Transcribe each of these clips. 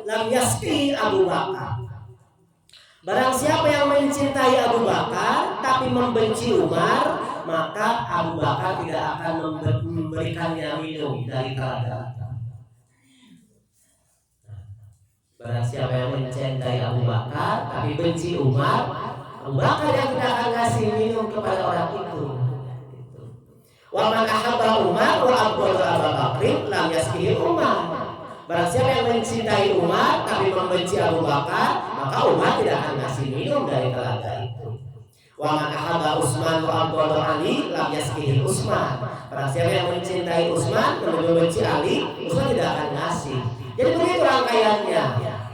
lam yasqihi Abu Bakar. Barang siapa yang mencintai Abu Bakar tapi membenci Umar, maka Abu Bakar tidak akan memberikannya minum dari telaga. Barang siapa yang mencintai Abu Bakar tapi benci Umar, Abu Bakar yang tidak akan kasih minum kepada orang itu. Wa man ahabba Umar wa abghada Abu Bakrin lam yasqihi Umar. Barang siapa yang mencintai Umar tapi membenci Abu Bakar, maka Umar tidak akan kasih minum dari telaga itu. Wa man ahabba Utsman wa abghada Ali lam yasqihi Utsman. Barang siapa yang mencintai Utsman dan membenci Ali, Utsman tidak akan kasih. Jadi begitu rangkaiannya.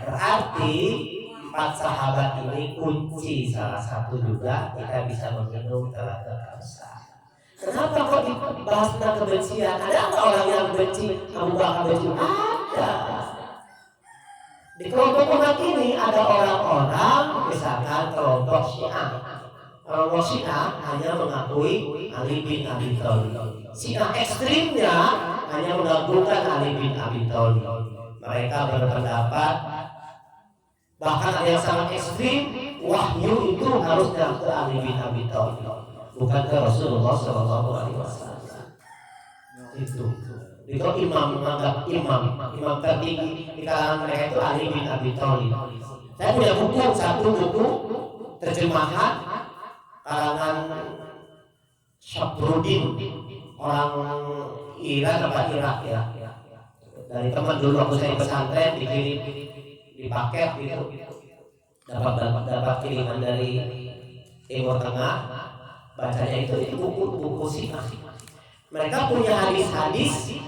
Berarti 4 sahabat ini kunci salah satu juga kita bisa meminum telaga Kausar. Kenapa kok dibahas tentang kebencian? Ada nggak orang yang benci Abu Bakar benci? Ada. Di kelompok umat ini ada orang-orang, misalkan kelompok Syiah. Kelompok Syiah hanya mengakui Ali bin Abi Thalib. Syiah ekstrimnya hanya mengagungkan Ali bin Abi Thalib. Mereka berpendapat, bahkan ada yang sangat ekstrim, wahyu itu harusnya ke Ali bin Abi Thalib, bukan ke Rasulullah SAW. Itu imam menganggap imam tertinggi di kalangan mereka itu Ali bin Abi Thalib. Saya punya satu buku terjemahan kalangan Syafruddin, orang Iran apa Irak ya. Dari teman dulu waktu saya pesantren dikirim di paket gitu, dapat kiriman dari Timur Tengah. Bacanya itu buku Syiah. Mereka punya hadis-hadis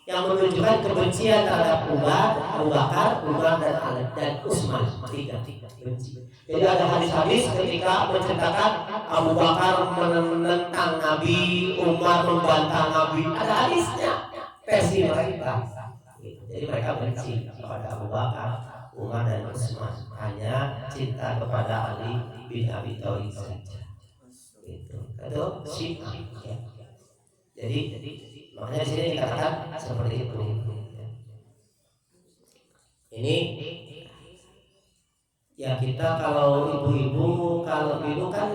yang menunjukkan kebencian terhadap Abu Bakar, Umar dan Ali dan Utsman. Tiga benci. Jadi ada hadis-hadis ketika menceritakan Abu Bakar menentang Nabi, Umar membantah Nabi. Ada hadisnya versi mereka. Jadi mereka benci kepada Abu Bakar, Umar dan Utsman, hanya cinta kepada Ali bin Abi Thalib saja. Itu Syiah. Jadi makanya di sini dikatakan seperti itu. Ini ya kita kalau ibu-ibu kan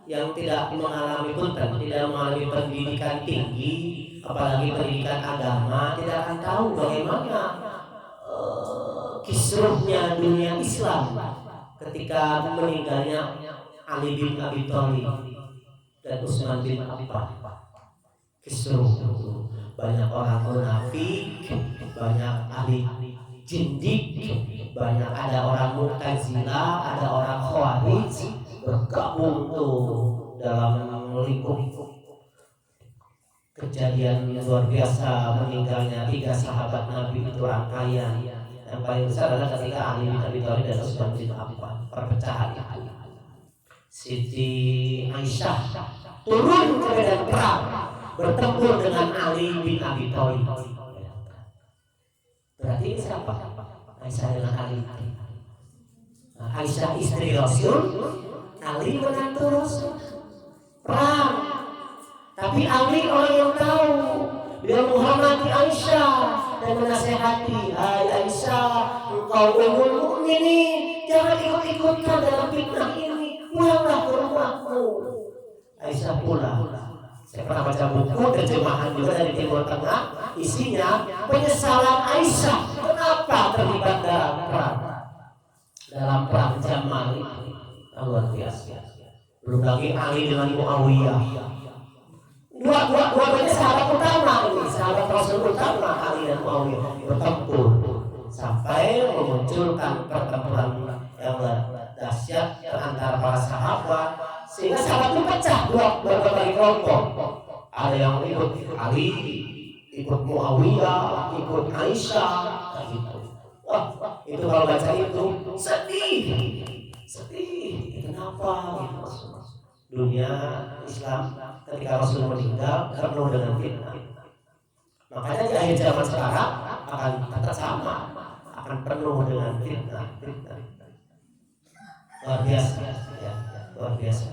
yang tidak mengalami punten, tidak mengalami pendidikan tinggi, apalagi pendidikan agama, tidak akan tahu bagaimana kisruhnya dunia Islam ketika meninggalnya Ali bin Abi Thalib dan Utsman bin Affan. Kisruh banyak orang munafik, banyak ahli jindik, banyak ada orang Mu'tazilah, ada orang Khawarij bergabung tuh dalam lingkup kejadian luar biasa meninggalnya 3 sahabat Nabi itu rangkaian. Yang paling besar adalah ketika Ali bin Abi Thalib dan Utsman bin Affan, perpecahan itu. Siti Aisyah turun ke medan perang bertempur dengan Ali bin Abi Thalib. Berarti ini siapa? Aisyah dengan Ali. Aisyah istri Rasul, Ali menantu Rasul. Perang. Tapi Ali orang yang tahu. Dia menghormati Aisyah dan menasehati, "Hai Aisyah, engkau ummul mukminin, jangan ikut-ikutkan dalam fitnah ini. Pulanglah ke rumahmu." Aisyah pulang. Saya pernah baca buku terjemahan juga dari Timur Tengah, isinya penyesalan Aisyah kenapa terlibat dalam perang Jamal ini. Luar biasa. Belum lagi Ali dengan Muawiyah. Dua-duanya sahabat utama ini, sahabat Rasul utama Ali dan Muawiyah bertempur sampai memunculkan pertempuran yang dahsyat antara para sahabat. Sehingga sahabat itu pecah berbagai kelompok. Ada yang ikut Ali, ikut Muawiyah, ikut Aisyah, gitu. Wah, itu kalau baca itu sedih. Kenapa? Dunia Islam ketika Rasul meninggal penuh dengan fitnah. Makanya di akhir zaman sekarang akan tetap sama, akan penuh dengan fitnah. Luar biasa, ya, luar biasa.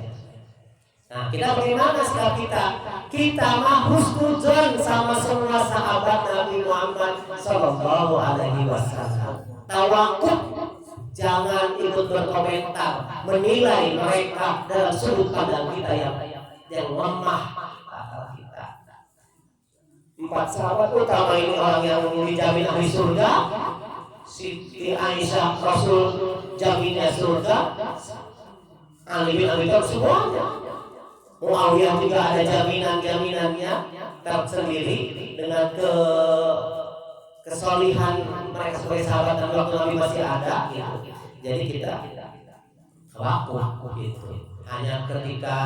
Nah, kita bagaimana sikap kita? Kita mah husnuzon sama semua sahabat Nabi Muhammad Sallallahu Alaihi Wasallam. Tawakuf, jangan ikut berkomentar, menilai mereka dalam sudut pandang kita yang lemah akal kita. 4 sahabat utama ini orang yang dijamin ahli surga. Siti Aisyah Rasul jaminnya surga. Ali bin Abi Thalib semuanya. Muawiyah juga ada jaminan-jaminannya tersendiri dengan kesolihan mereka sebagai sahabat dan waktu Nabi masih ada gitu. Jadi kita waktu gitu. Hanya ketika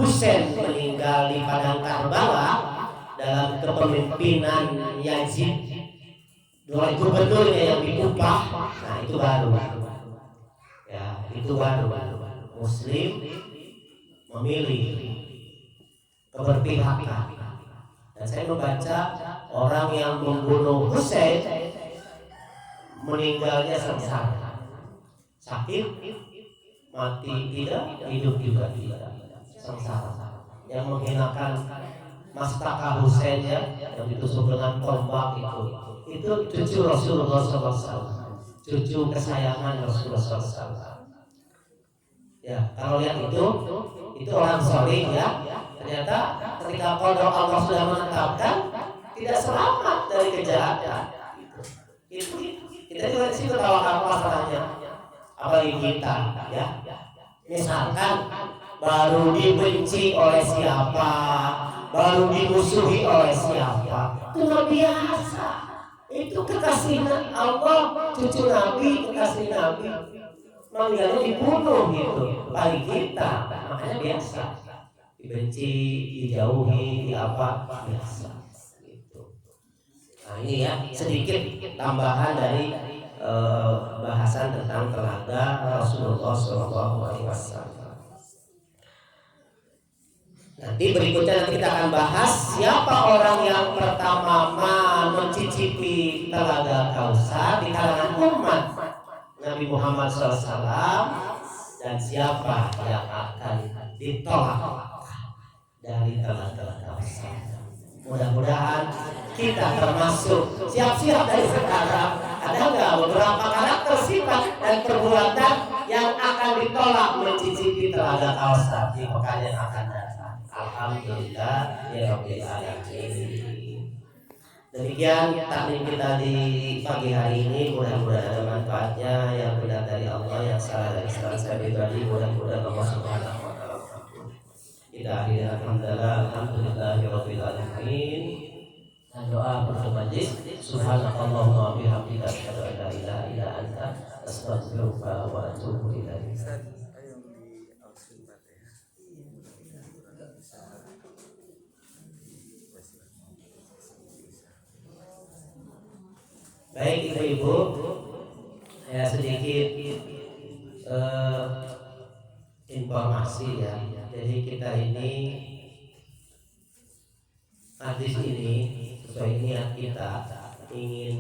Husain meninggal di padang Karbala dalam kepemimpinan Yazid, oleh gubernurnya yang diupah, nah itu baru. Ya, itu baru. Muslim memilih keberpihakan. Dan saya membaca orang yang membunuh Husain meninggalnya sengsara, sakit, mati tidak, hidup juga tidak, sengsara. Yang menghinakan mastaka Husain yang ditusuk dengan tombak itu cucu Rasulullah SAW, cucu kesayangan Rasulullah SAW. Ya, kalau lihat itu orang soleh ya. Ternyata ketika qada Allah sudah menetapkan tidak selamat dari kejahatan. Itu kita juga sih tahu masalahnya. Apalagi kita ya. Misalkan baru dibenci oleh siapa, baru dimusuhi oleh siapa, itu luar biasa. Itu kekasih Allah, cucu Nabi, kekasih Nabi. Meninggalnya dibunuh gitu, paling kita, makanya biasa dibenci, dijauhi, apa biasa gitu. Nah ini ya sedikit tambahan dari bahasan tentang telaga Rasulullah SAW. Nanti berikutnya kita akan bahas siapa orang yang pertama mencicipi telaga Kausar di kalangan umat Nabi Muhammad SAW, dan siapa yang akan ditolak dari telaga Kausar. Mudah-mudahan kita termasuk, siap-siap dari sekarang. Ada nggak beberapa karakter, sifat dan perbuatan yang akan ditolak mencicipi telaga Kausar di pekan yang akan datang? Alhamdulillah ya Rabbil Alamin. Demikian taklim kita di pagi hari ini, mudah-mudahan ada manfaatnya, yang benar dari Allah, yang salah dari saya pribadi, mudah-mudahan Allah Subhanahu wa taala. Kita akhiri alhamdulillahirabbil alamin. Dan doa penutup majlis, subhanakallahumma wa bihamdika asyhadu an la ilaha illa anta astaghfiruka wa atubu ilaik. Baik ibu-ibu, ya sedikit informasi ya. Jadi kita ini hadis ini sesuai niat kita ingin